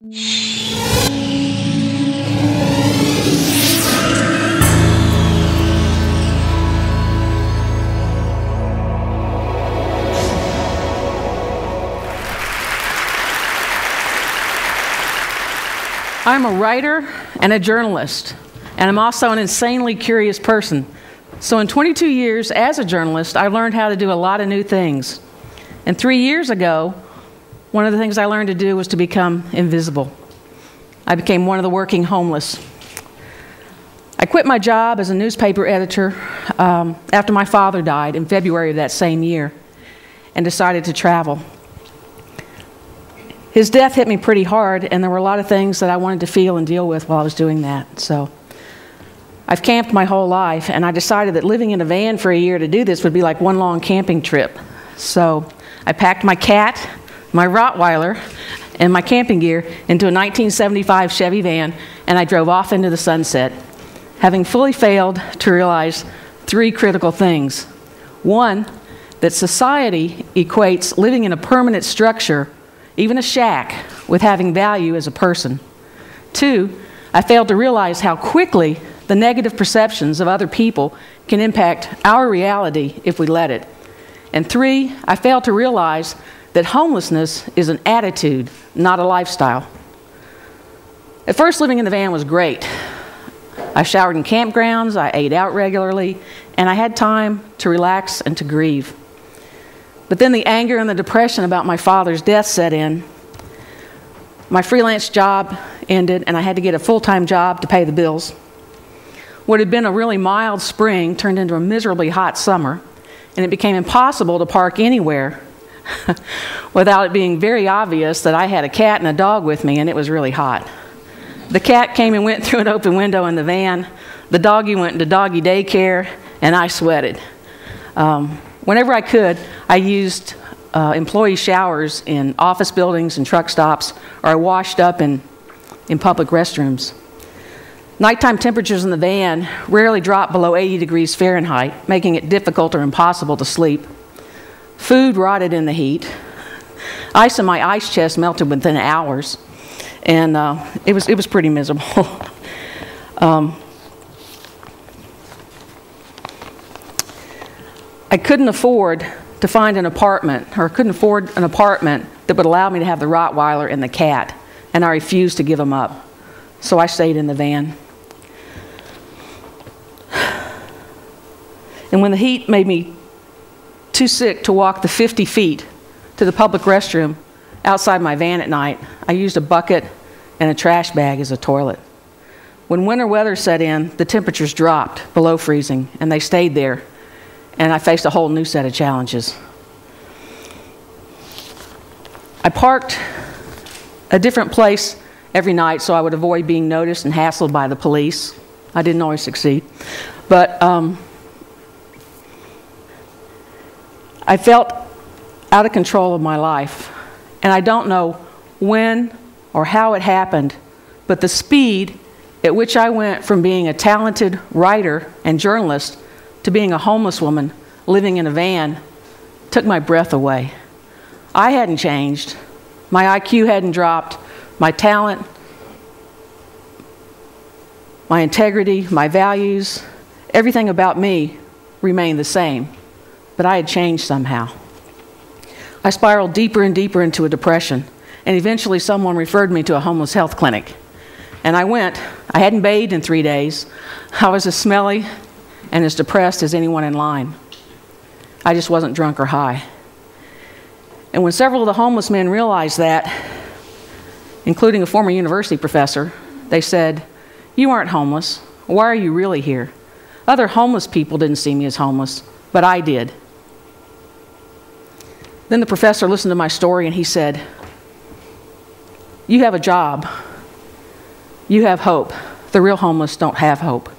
I'm a writer and a journalist, and I'm also an insanely curious person. So in 22 years as a journalist, I learned how to do a lot of new things. And 3 years ago, one of the things I learned to do was to become invisible. I became one of the working homeless. I quit my job as a newspaper editor after my father died in February of that same year and decided to travel. His death hit me pretty hard, and there were a lot of things that I wanted to feel and deal with while I was doing that. So I've camped my whole life, and I decided that living in a van for a year to do this would be like one long camping trip. So I packed my cat, my Rottweiler, and my camping gear into a 1975 Chevy van, and I drove off into the sunset, having fully failed to realize 3 critical things. 1, that society equates living in a permanent structure, even a shack, with having value as a person. 2, I failed to realize how quickly the negative perceptions of other people can impact our reality if we let it. And 3, I failed to realize that homelessness is an attitude, not a lifestyle. At first, living in the van was great. I showered in campgrounds, I ate out regularly, and I had time to relax and to grieve. But then the anger and the depression about my father's death set in. My freelance job ended, and I had to get a full-time job to pay the bills. What had been a really mild spring turned into a miserably hot summer, and it became impossible to park anywhere without it being very obvious that I had a cat and a dog with me, and it was really hot. The cat came and went through an open window in the van. The doggy went into doggy daycare, and I sweated. Whenever I could, I used employee showers in office buildings and truck stops, or I washed up in public restrooms. Nighttime temperatures in the van rarely dropped below 80 degrees Fahrenheit, making it difficult or impossible to sleep. Food rotted in the heat. Ice in my ice chest melted within hours, and it was pretty miserable. I couldn't afford to find an apartment, or couldn't afford an apartment that would allow me to have the Rottweiler and the cat, and I refused to give them up. So I stayed in the van. And when the heat made me too sick to walk the 50 feet to the public restroom outside my van at night, I used a bucket and a trash bag as a toilet. When winter weather set in, the temperatures dropped below freezing, and they stayed there. And I faced a whole new set of challenges. I parked a different place every night so I would avoid being noticed and hassled by the police. I didn't always succeed. But I felt out of control of my life. And I don't know when or how it happened, but the speed at which I went from being a talented writer and journalist to being a homeless woman living in a van took my breath away. I hadn't changed. My IQ hadn't dropped. My talent, my integrity, my values, everything about me remained the same, but I had changed somehow. I spiraled deeper and deeper into a depression, and eventually someone referred me to a homeless health clinic. And I went. I hadn't bathed in 3 days. I was as smelly and as depressed as anyone in line. I just wasn't drunk or high. And when several of the homeless men realized that, including a former university professor, they said, "You aren't homeless. Why are you really here?" Other homeless people didn't see me as homeless, but I did. Then the professor listened to my story and he said, "You have a job. You have hope. The real homeless don't have hope."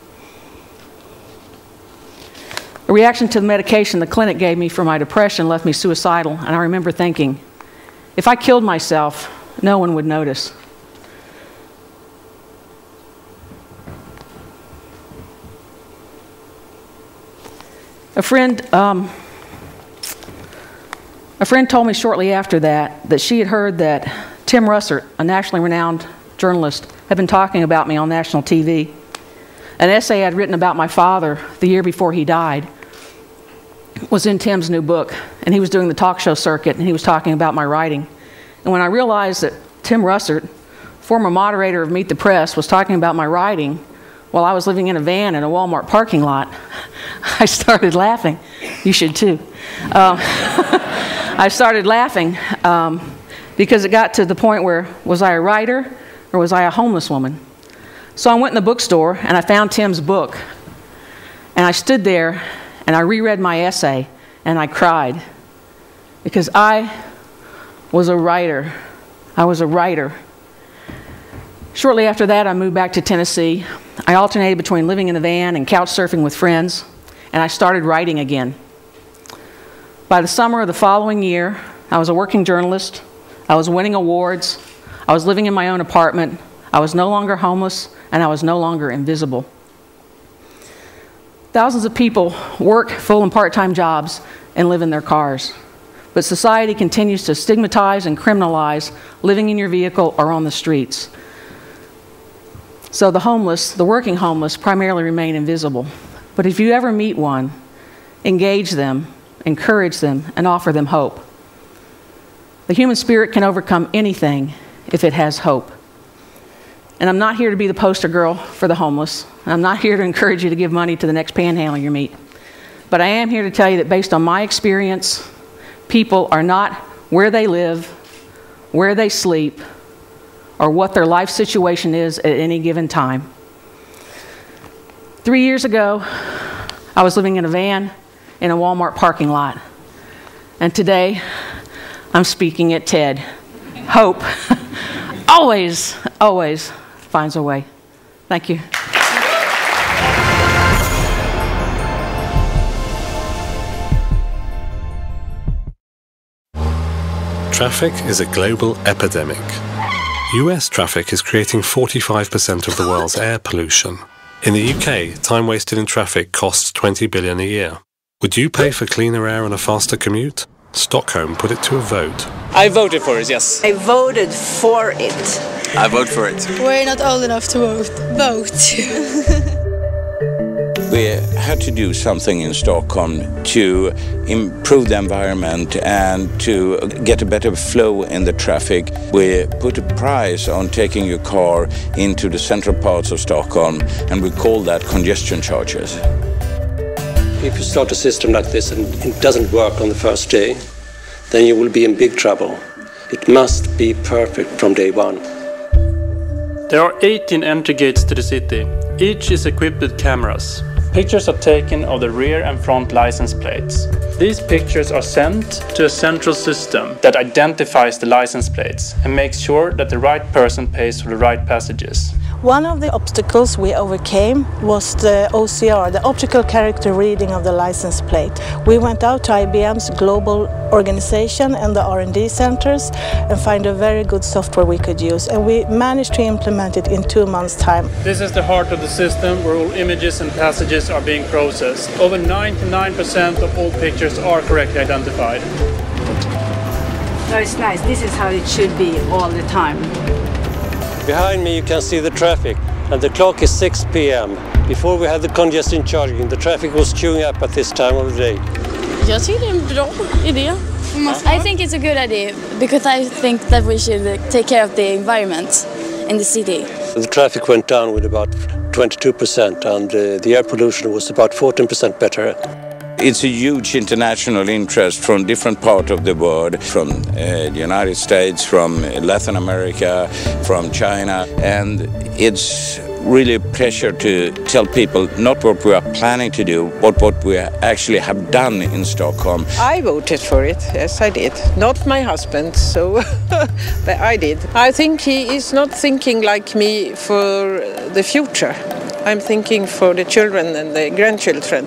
A reaction to the medication the clinic gave me for my depression left me suicidal, and I remember thinking, if I killed myself, no one would notice. A friend told me shortly after that she had heard that Tim Russert, a nationally renowned journalist, had been talking about me on national TV. An essay I'd written about my father the year before he died was in Tim's new book, and he was doing the talk show circuit, and he was talking about my writing. And when I realized that Tim Russert, former moderator of Meet the Press, was talking about my writing while I was living in a van in a Walmart parking lot, I started laughing. You should too. I started laughing because it got to the point where, was I a writer or was I a homeless woman? So I went in the bookstore and I found Tim's book, and I stood there and I reread my essay and I cried because I was a writer. I was a writer. Shortly after that, I moved back to Tennessee. I alternated between living in a van and couch surfing with friends, and I started writing again. By the summer of the following year, I was a working journalist. I was winning awards. I was living in my own apartment. I was no longer homeless, and I was no longer invisible. Thousands of people work full and part-time jobs and live in their cars. But society continues to stigmatize and criminalize living in your vehicle or on the streets. So the homeless, the working homeless, primarily remain invisible. But if you ever meet one, engage them, encourage them, and offer them hope. The human spirit can overcome anything if it has hope. And I'm not here to be the poster girl for the homeless. I'm not here to encourage you to give money to the next panhandler you meet. But I am here to tell you that based on my experience, people are not where they live, where they sleep, or what their life situation is at any given time. 3 years ago, I was living in a van in a Walmart parking lot. And today, I'm speaking at TED. Hope always, always finds a way. Thank you. Traffic is a global epidemic. US traffic is creating 45% of the world's air pollution. In the UK, time wasted in traffic costs $20 billion a year. Would you pay for cleaner air and a faster commute? Stockholm put it to a vote. I voted for it, yes. I voted for it. I vote for it. We're not old enough to vote. We had to do something in Stockholm to improve the environment and to get a better flow in the traffic. We put a price on taking your car into the central parts of Stockholm, and we call that congestion charges. If you start a system like this and it doesn't work on the first day, then you will be in big trouble. It must be perfect from day one. There are 18 entry gates to the city. Each is equipped with cameras. Pictures are taken of the rear and front license plates. These pictures are sent to a central system that identifies the license plates and makes sure that the right person pays for the right passages. One of the obstacles we overcame was the OCR, the optical character reading of the license plate. We went out to IBM's global organization and the R&D centers and find a very good software we could use, and we managed to implement it in 2 months' time. This is the heart of the system where all images and passages are being processed. Over 99% of all pictures are correctly identified. No, it's nice. This is how it should be all the time. Behind me you can see the traffic, and the clock is 6 p.m. Before we had the congestion charging, the traffic was queuing up at this time of the day. Jag tycker det är en bra idé. I think it's a good idea because I think that we should take care of the environment in the city. The traffic went down with about 22%, and the air pollution was about 14% better. It's a huge international interest from different parts of the world, from the United States, from Latin America, from China, and it's really a pleasure to tell people not what we are planning to do, but what we actually have done in Stockholm. I voted for it, yes I did. Not my husband, so but I did. I think he is not thinking like me for the future. I'm thinking for the children and the grandchildren.